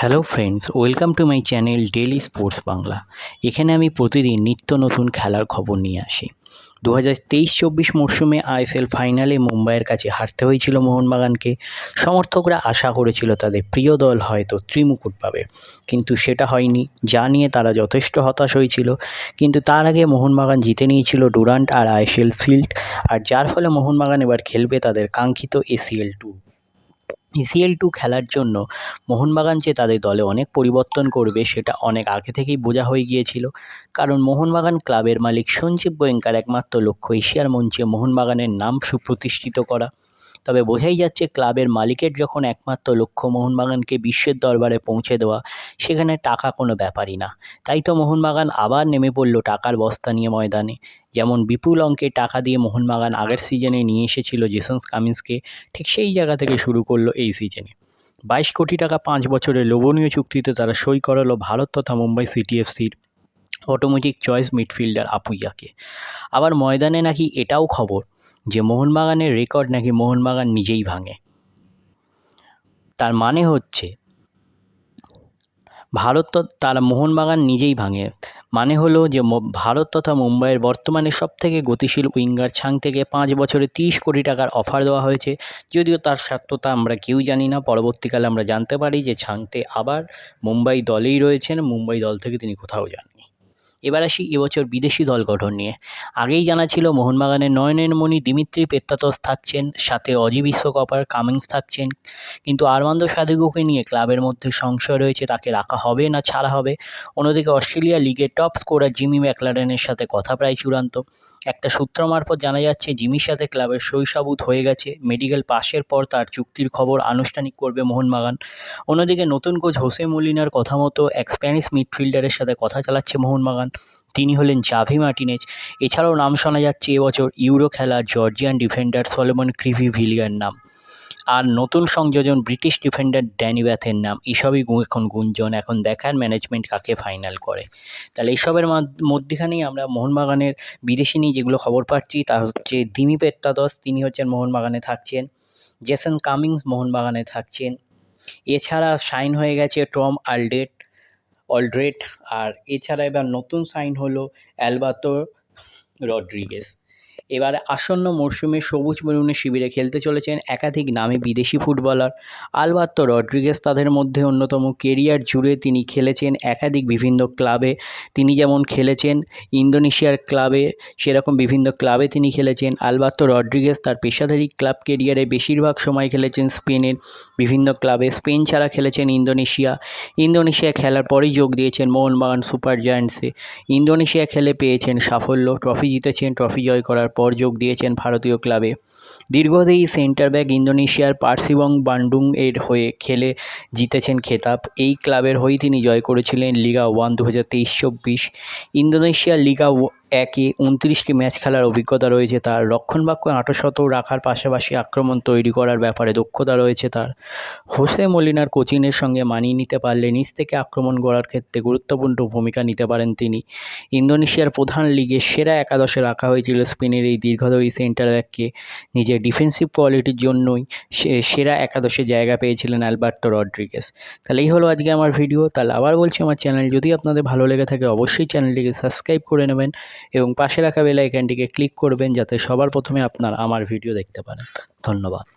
Hello friends, welcome to my channel daily sports Bangla. এখানে আমি প্রতিদিন নিত্য নতুন খেলার খবর নিয়ে আসি। 2023-24 মরশুমে আইএসএল ফাইনালে মুম্বাইয়ের কাছে হারতে হয়েছিল মোহনবাগানকে। সমর্থকরা আশা করেছিল তাদের প্রিয় দল হয়তো ত্রিমুকুট পাবে, কিন্তু সেটা হয়নি, যা নিয়ে তারা যথেষ্ট হতাশ হয়েছিল। কিন্তু তার আগে মোহনবাগান জিতে নিয়েছিল ডুরান্ট আর আইএসএল শিল্ড, আর যার ফলে মোহনবাগান এবার খেলবে তাদের কাঙ্ক্ষিত এসিএল টু খেলার জন্য মোহনবাগান যে তাদের দলে অনেক পরিবর্তন করবে সেটা অনেক আগে থেকেই বোঝা হয়ে গিয়েছিল। কারণ মোহনবাগান ক্লাবের মালিক সঞ্জীব গোয়েঙ্কার একমাত্র লক্ষ্য এশিয়ার মঞ্চে মোহনবাগানের নাম সুপ্রতিষ্ঠিত করা। তবে বোঝাই যাচ্ছে ক্লাবের মালিকের যখন একমাত্র লক্ষ্য মোহনবাগানকে বিশ্বের দরবারে পৌঁছে দেওয়া, সেখানে টাকা কোনো ব্যাপারই না। তাই তো মোহনবাগান আবার নেমে পড়ল টাকার বস্তা নিয়ে ময়দানে। যেমন বিপুল অঙ্কের টাকা দিয়ে মোহনবাগান আগের সিজনে নিয়ে এসেছিল জেসন কামিন্সকে, ঠিক সেই জায়গা থেকে শুরু করলো এই সিজনে। 22 কোটি টাকা 5 বছরের লোভনীয় চুক্তিতে তারা সই করালো ভারত তথা মুম্বাই সিটি এফসির অটোমেটিক চয়েস মিডফিল্ডার আপুইয়াকে। আবার ময়দানে নাকি এটাও খবর যে মোহনবাগানের রেকর্ড নাকি মোহনবাগান নিজেই ভাঙে। তার মানে হচ্ছে তারা মোহনবাগান নিজেই ভাঙে, মানে হলো যে ভারত তথা মুম্বাইয়ের বর্তমানে সবথেকে গতিশীল উইঙ্গার ছাংতেকে 5 বছরে 30 কোটি টাকার অফার দেওয়া হয়েছে। যদিও তার সত্যতা আমরা কেউ জানি না, পরবর্তীকালে আমরা জানতে পারি যে ছাংতে আবার মুম্বাই দলেই রয়েছেন, মুম্বাই দল থেকে তিনি কোথাও যাননি। এবার আসি এবছর বিদেশি দল গঠন নিয়ে। আগেই জানা ছিল মোহনবাগানের নয়নের মণি দিমিত্রি পেত্রাতস থাকছেন, সাথে অজি বিশ্বকাপার কামিন্স থাকছেন। কিন্তু আর্মান্দো সাদিকুকে নিয়ে ক্লাবের মধ্যে সংশয় রয়েছে, তাকে রাখা হবে না ছাড়া হবে। অন্যদিকে অস্ট্রেলিয়া লিগের টপ স্কোরার জিমি ম্যাকলারেনের সাথে কথা প্রায় চূড়ান্ত। একটা সূত্র মারফত জানা যাচ্ছে জিমির সাথে ক্লাবের সই-সাবুত হয়ে গেছে। মেডিকেল পাশের পর তার চুক্তির খবর আনুষ্ঠানিক করবে মোহনবাগান। অন্যদিকে নতুন কোচ হোসে মলিনার কথা মতো এক স্প্যানিশ মিডফিল্ডারের সাথে কথা চালাচ্ছে মোহনবাগান। তিনি হলেন জাভি মার্টিনেজ। এছাড়াও নাম শোনা যাচ্ছে এবছর ইউরো খেলা জর্জিয়ান ডিফেন্ডার সলোমন ক্রিভিভিলিয়ার নাম, আর নতুন সংযোজন ব্রিটিশ ডিফেন্ডার ড্যানি ব্যাথের নাম। এসবই এখন গুঞ্জন, এখন দেখার ম্যানেজমেন্ট কাকে ফাইনাল করে। তাহলে এইসবের মধ্যখানেই আমরা মোহনবাগানের বিদেশি নিয়ে যেগুলো খবর পাচ্ছি তা হচ্ছে দিমি পেত্রাতস, তিনি হচ্ছেন মোহনবাগানে থাকছেন। জেসন কামিন্স মোহনবাগানে থাকছেন। এছাড়া সাইন হয়ে গেছে টম অলড্রেট, আর এছাড়া এবার নতুন সাইন হলো অ্যালবার্তো রড্রিগেজ। এবার আসন্ন মরশুমে সবুজ মেরুনের শিবিরে খেলতে চলেছেন একাধিক নামী বিদেশি ফুটবলার। আলবার্তো রড্রিগেজ তাদের মধ্যে অন্যতম। কেরিয়ার জুড়ে তিনি খেলেছেন একাধিক বিভিন্ন ক্লাবে। তিনি যেমন খেলেছেন ইন্দোনেশিয়ার ক্লাবে, সেরকম বিভিন্ন ক্লাবে তিনি খেলেছেন। আলবার্তো রড্রিগেজ তার পেশাদারী ক্লাব কেরিয়ারে বেশিরভাগ সময় খেলেছেন স্পেনের বিভিন্ন ক্লাবে। স্পেন ছাড়া খেলেছেন ইন্দোনেশিয়া খেলার পরেই যোগ দিয়েছেন মোহনবাগান সুপার জায়ান্টসে। ইন্দোনেশিয়া খেলে পেয়েছেন সাফল্য, ট্রফি জিতেছেন, ট্রফি জয় করার পর যোগ দিয়েছেন ভারতীয় ক্লাবে। দীর্ঘদেহী সেন্টার ব্যাক ইন্দোনেশিয়ার পার্সিবং বান্ডুং এর হয়ে খেলে জিতেছেন খেতাব। এই ক্লাবের হয়েই তিনি জয় করেছিলেন লিগা 1 2023-24। ইন্দোনেশিয়ার লিগা 1-এ 29টি ম্যাচ খেলার অভিজ্ঞতা রয়েছে তার। রক্ষণভাগ আঁটশত রাখার পাশাপাশি আক্রমণ তৈরি করার ব্যাপারে দক্ষতা রয়েছে তার। হোসে মলিনার কোচিংয়ের সঙ্গে মানিয়ে নিতে পারলে নিচ থেকে আক্রমণ গড়ার ক্ষেত্রে গুরুত্বপূর্ণ ভূমিকা নিতে পারেন তিনি। ইন্দোনেশিয়ার প্রধান লিগের সেরা একাদশে রাখা হয়েছিল স্পেনের এই দীর্ঘদেহী সেন্টার ব্যাককে। নিজের ডিফেন্সিভ কোয়ালিটির জন্যই সেরা একাদশে জায়গা পেয়েছিলেন অ্যালবার্তো রড্রিগেজ। তাহলে এই হলো আজকে আমার ভিডিও। তাহলে আবার বলছি, আমার চ্যানেল যদি আপনাদের ভালো লেগে থাকে অবশ্যই চ্যানেলটিকে সাবস্ক্রাইব করে নেবেন এবং পাশে রাখা বেল আইকনটিকে ক্লিক করবেন যাতে সবার প্রথমে আপনার আমার ভিডিও দেখতে পারেন। ধন্যবাদ।